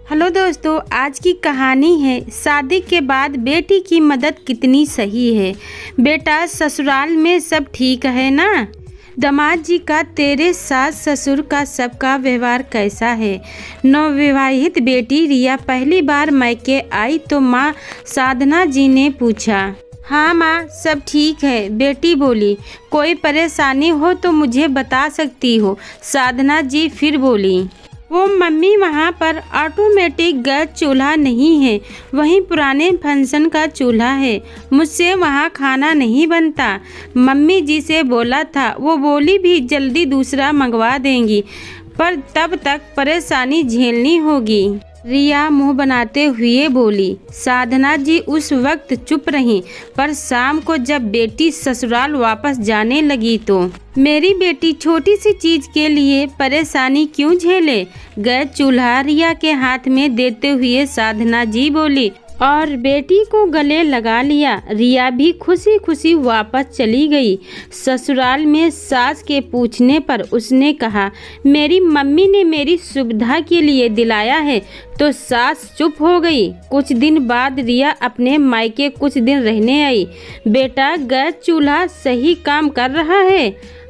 Hello दोस्तों, आज की कहानी है शादी के बाद बेटी की मदद कितनी सही है। बेटा, ससुराल में सब ठीक है ना? दामाद जी का तेरे सास ससुर का सबका व्यवहार कैसा है? नवविवाहित बेटी रिया पहली बार मायके आई तो माँ साधना जी ने पूछा। हाँ माँ, सब ठीक है, बेटी बोली। कोई परेशानी हो तो मुझे बता सकती हो, साधना जी फिर बोली। वो मम्मी, वहाँ पर ऑटोमेटिक गैस चूल्हा नहीं है, वहीं पुराने फंक्शन का चूल्हा है, मुझसे वहाँ खाना नहीं बनता। मम्मी जी से बोला था, वो बोली भी जल्दी दूसरा मंगवा देंगी, पर तब तक परेशानी झेलनी होगी। रिया मुंह बनाते हुए बोली। साधना जी उस वक्त चुप रहीं, पर शाम को जब बेटी ससुराल वापस जाने लगी तो मेरी बेटी छोटी सी चीज के लिए परेशानी क्यों झेले? गैस चूल्हा रिया के हाथ में देते हुए साधना जी बोली और बेटी को गले लगा लिया। रिया भी खुशी खुशी वापस चली गई। ससुराल में सास के पूछने पर उसने कहा, मेरी मम्मी ने मेरी सुविधा के लिए दिलाया है, तो सास चुप हो गई। कुछ दिन बाद रिया अपने मायके कुछ दिन रहने आई। बेटा, गैस चूल्हा सही काम कर रहा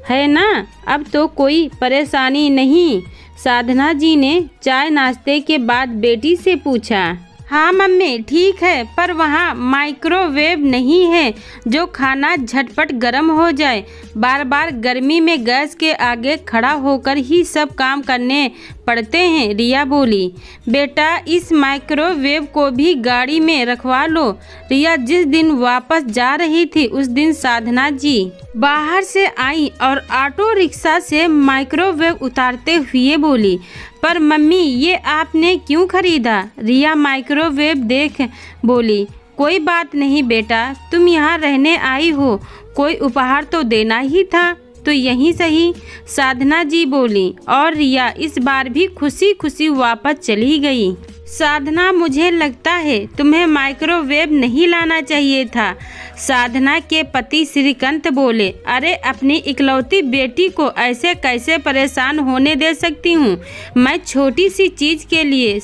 है ना? अब तो कोई परेशानी नहीं? साधना जी ने चाय नाश्ते के बाद बेटी से पूछा। हाँ मम्मी, ठीक है, पर वहाँ माइक्रोवेव नहीं है जो खाना झटपट गर्म हो जाए। बार बार गर्मी में गैस के आगे खड़ा होकर ही सब काम करने पड़ते हैं, रिया बोली। बेटा, इस माइक्रोवेव को भी गाड़ी में रखवा लो। रिया जिस दिन वापस जा रही थी उस दिन साधना जी बाहर से आई और ऑटो रिक्शा से माइक्रोवेव उतारते हुए बोली, पर मम्मी, ये आपने क्यों खरीदा? रिया माइक्रोवेव देख बोली, कोई बात नहीं बेटा, तुम यहाँ रहने आई हो, कोई उपहार तो देना ही था, तो यहीं सही, साधना जी बोली। और रिया इस बार भी खुशी खुशी वापस चली गई। साधना, मुझे लगता है तुम्हें माइक्रोवेव नहीं लाना चाहिए था, साधना के पति श्रीकांत बोले। अरे, अपनी इकलौती बेटी को ऐसे कैसे परेशान होने दे सकती हूँ मैं छोटी सी चीज के लिए,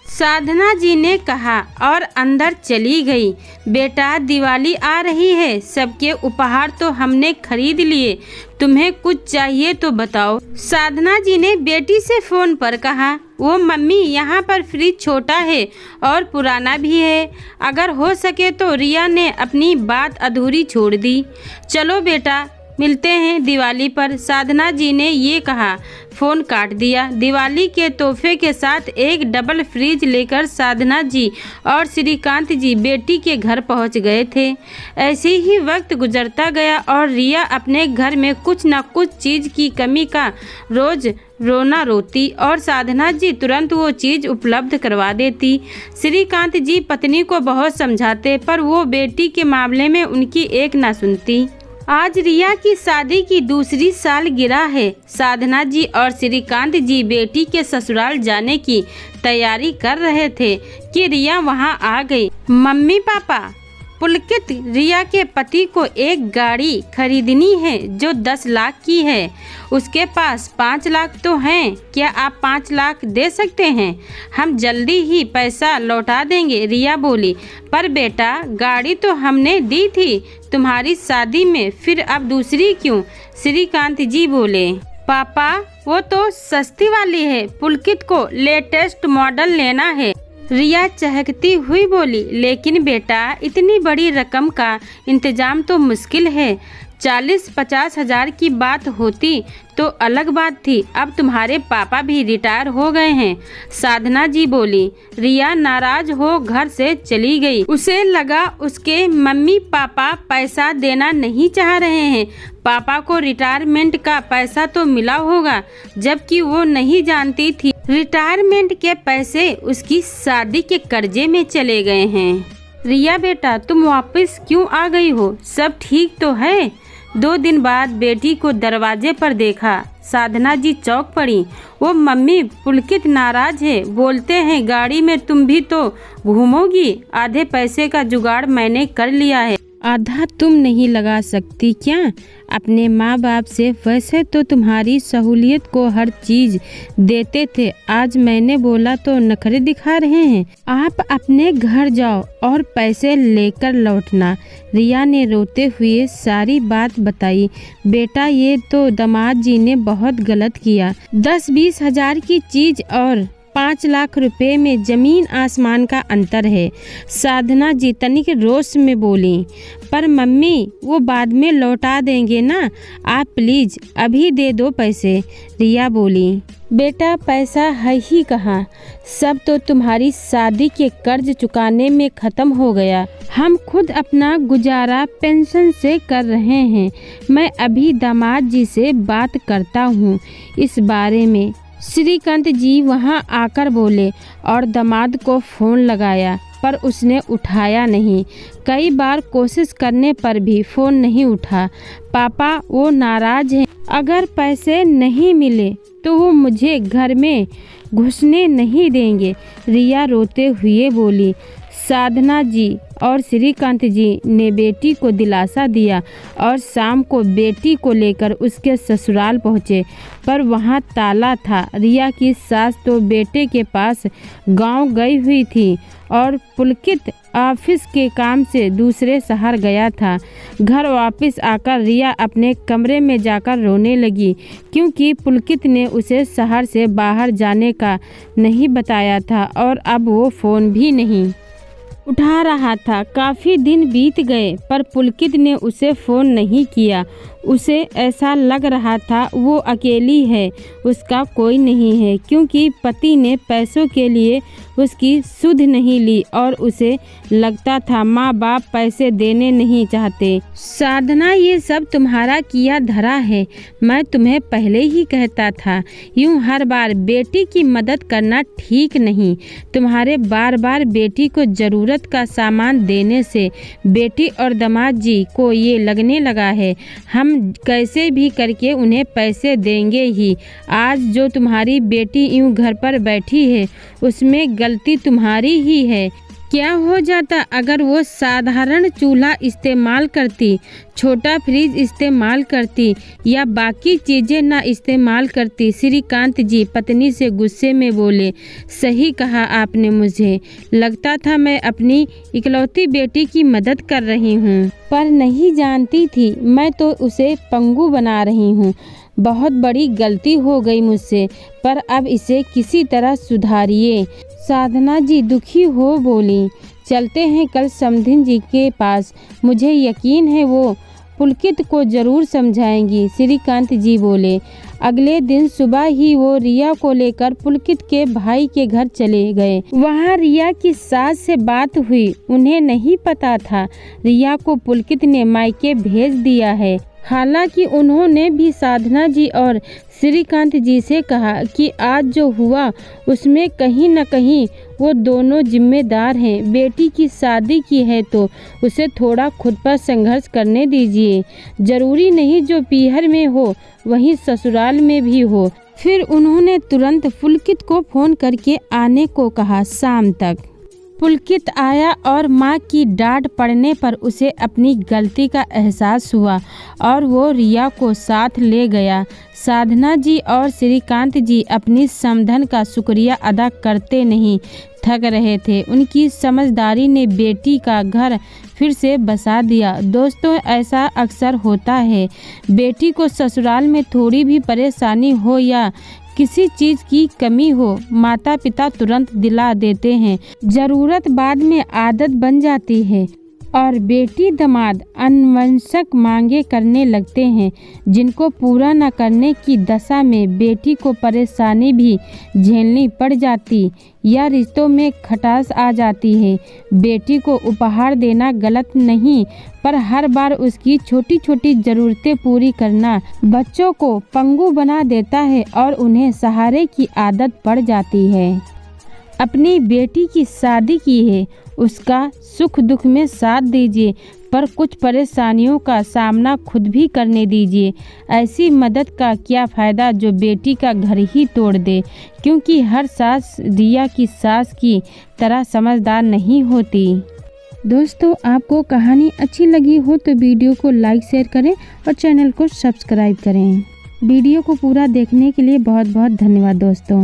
साधना जी ने कहा और अंदर चली गई। बेटा, दिवाली आ रही है, सबके उपहार तो हमने खरीद लिए, तुम्हें कुछ चाहिए तो बताओ, साधना जी ने बेटी से फोन पर कहा। वो मम्मी, यहाँ पर फ्रिज छोटा है और पुराना भी है, अगर हो सके तो। रिया ने अपनी बात अधूरी छोड़ दी। चलो बेटा, मिलते हैं दिवाली पर, साधना जी ने ये कहा, फ़ोन काट दिया। दिवाली के तोहफे के साथ एक डबल फ्रिज लेकर साधना जी और श्रीकांत जी बेटी के घर पहुंच गए थे। ऐसे ही वक्त गुजरता गया और रिया अपने घर में कुछ न कुछ चीज़ की कमी का रोज़ रोना रोती और साधना जी तुरंत वो चीज़ उपलब्ध करवा देती। श्रीकांत जी पत्नी को बहुत समझाते, पर वो बेटी के मामले में उनकी एक ना सुनती। आज रिया की शादी की दूसरी सालगिरह है। साधना जी और श्रीकांत जी बेटी के ससुराल जाने की तैयारी कर रहे थे कि रिया वहां आ गई। मम्मी पापा, पुलकित रिया के पति को एक गाड़ी खरीदनी है जो 10 लाख की है। उसके पास 5 लाख तो हैं, क्या आप 5 लाख दे सकते हैं? हम जल्दी ही पैसा लौटा देंगे, रिया बोली। पर बेटा, गाड़ी तो हमने दी थी तुम्हारी शादी में, फिर अब दूसरी क्यों? श्रीकांत जी बोले। पापा, वो तो सस्ती वाली है, पुलकित को लेटेस्ट मॉडल लेना है, रिया चहकती हुई बोली। लेकिन बेटा, इतनी बड़ी रकम का इंतजाम तो मुश्किल है। 40-50 हजार की बात होती तो अलग बात थी, अब तुम्हारे पापा भी रिटायर हो गए हैं, साधना जी बोली। रिया नाराज हो घर से चली गई। उसे लगा उसके मम्मी पापा पैसा देना नहीं चाह रहे हैं। पापा को रिटायरमेंट का पैसा तो मिला होगा, जबकि वो नहीं जानती थी रिटायरमेंट के पैसे उसकी शादी के कर्जे में चले गए हैं। रिया बेटा, तुम वापस क्यों आ गई हो? सब ठीक तो है? 2 दिन बाद बेटी को दरवाजे पर देखा। साधना जी चौंक पड़ी। वो मम्मी, पुलकित नाराज है, बोलते हैं गाड़ी में तुम भी तो घूमोगी, आधे पैसे का जुगाड़ मैंने कर लिया है, आधा तुम नहीं लगा सकती क्या अपने माँ बाप से? वैसे तो तुम्हारी सहूलियत को हर चीज़ देते थे, आज मैंने बोला तो नखरे दिखा रहे हैं। आप अपने घर जाओ और पैसे लेकर लौटना। रिया ने रोते हुए सारी बात बताई। बेटा, ये तो दामाद जी ने बहुत गलत किया। 10-20 हजार की चीज़ और 5 लाख रुपए में ज़मीन आसमान का अंतर है। साधना जी तनिक रोष में बोली। पर मम्मी, वो बाद में लौटा देंगे ना, आप प्लीज़ अभी दे दो पैसे। रिया बोली। बेटा, पैसा है ही कहाँ, सब तो तुम्हारी शादी के कर्ज चुकाने में ख़त्म हो गया। हम खुद अपना गुजारा पेंशन से कर रहे हैं। मैं अभी दामाद जी से बात करता हूँ इस बारे में। श्रीकांत जी वहां आकर बोले और दामाद को फ़ोन लगाया, पर उसने उठाया नहीं। कई बार कोशिश करने पर भी फ़ोन नहीं उठा। पापा, वो नाराज़ हैं। अगर पैसे नहीं मिले तो वो मुझे घर में घुसने नहीं देंगे। रिया रोते हुए बोली। साधना जी और श्रीकांत जी ने बेटी को दिलासा दिया और शाम को बेटी को लेकर उसके ससुराल पहुँचे, पर वहाँ ताला था। रिया की सास तो बेटे के पास गांव गई हुई थी और पुलकित ऑफिस के काम से दूसरे शहर गया था। घर वापस आकर रिया अपने कमरे में जाकर रोने लगी, क्योंकि पुलकित ने उसे शहर से बाहर जाने का नहीं बताया था और अब वो फ़ोन भी नहीं उठा रहा था। काफ़ी दिन बीत गए पर पुलकित ने उसे फ़ोन नहीं किया। उसे ऐसा लग रहा था वो अकेली है, उसका कोई नहीं है, क्योंकि पति ने पैसों के लिए उसकी सुध नहीं ली और उसे लगता था माँ बाप पैसे देने नहीं चाहते। साधना, ये सब तुम्हारा किया धरा है। मैं तुम्हें पहले ही कहता था, यूँ हर बार बेटी की मदद करना ठीक नहीं। तुम्हारे बार बार बेटी को ज़रूरत का सामान देने से बेटी और दामाद जी को ये लगने लगा है हम कैसे भी करके उन्हें पैसे देंगे ही। आज जो तुम्हारी बेटी यूं घर पर बैठी है उसमें गलती तुम्हारी ही है। क्या हो जाता अगर वो साधारण चूल्हा इस्तेमाल करती, छोटा फ्रिज इस्तेमाल करती या बाकी चीज़ें ना इस्तेमाल करती? श्रीकांत जी पत्नी से गुस्से में बोले। सही कहा आपने, मुझे लगता था मैं अपनी इकलौती बेटी की मदद कर रही हूँ, पर नहीं जानती थी मैं तो उसे पंगु बना रही हूँ। बहुत बड़ी गलती हो गई मुझसे, पर अब इसे किसी तरह सुधारिए। साधना जी दुखी हो बोली। चलते हैं कल समधिन जी के पास, मुझे यकीन है वो पुलकित को जरूर समझाएंगी। श्रीकांत जी बोले। अगले दिन सुबह ही वो रिया को लेकर पुलकित के भाई के घर चले गए। वहाँ रिया की सास से बात हुई। उन्हें नहीं पता था रिया को पुलकित ने मायके भेज दिया है। हालांकि उन्होंने भी साधना जी और श्रीकांत जी से कहा कि आज जो हुआ उसमें कहीं न कहीं वो दोनों जिम्मेदार हैं। बेटी की शादी की है तो उसे थोड़ा खुद पर संघर्ष करने दीजिए। जरूरी नहीं जो पीहर में हो वहीं ससुराल में भी हो। फिर उन्होंने तुरंत पुलकित को फ़ोन करके आने को कहा। शाम तक पुलकित आया और माँ की डांट पड़ने पर उसे अपनी गलती का एहसास हुआ और वो रिया को साथ ले गया। साधना जी और श्रीकांत जी अपनी समधन का शुक्रिया अदा करते नहीं थक रहे थे। उनकी समझदारी ने बेटी का घर फिर से बसा दिया। दोस्तों, ऐसा अक्सर होता है, बेटी को ससुराल में थोड़ी भी परेशानी हो या किसी चीज़ की कमी हो, माता पिता तुरंत दिला देते हैं। ज़रूरत बाद में आदत बन जाती है और बेटी दामाद अनवंशक मांगे करने लगते हैं, जिनको पूरा न करने की दशा में बेटी को परेशानी भी झेलनी पड़ जाती या रिश्तों में खटास आ जाती है। बेटी को उपहार देना गलत नहीं, पर हर बार उसकी छोटी छोटी ज़रूरतें पूरी करना बच्चों को पंगु बना देता है और उन्हें सहारे की आदत पड़ जाती है। अपनी बेटी की शादी की है, उसका सुख दुख में साथ दीजिए, पर कुछ परेशानियों का सामना खुद भी करने दीजिए। ऐसी मदद का क्या फ़ायदा जो बेटी का घर ही तोड़ दे, क्योंकि हर सास रिया की सास की तरह समझदार नहीं होती। दोस्तों आपको कहानी अच्छी लगी हो तो वीडियो को लाइक शेयर करें और चैनल को सब्सक्राइब करें। वीडियो को पूरा देखने के लिए बहुत बहुत धन्यवाद दोस्तों।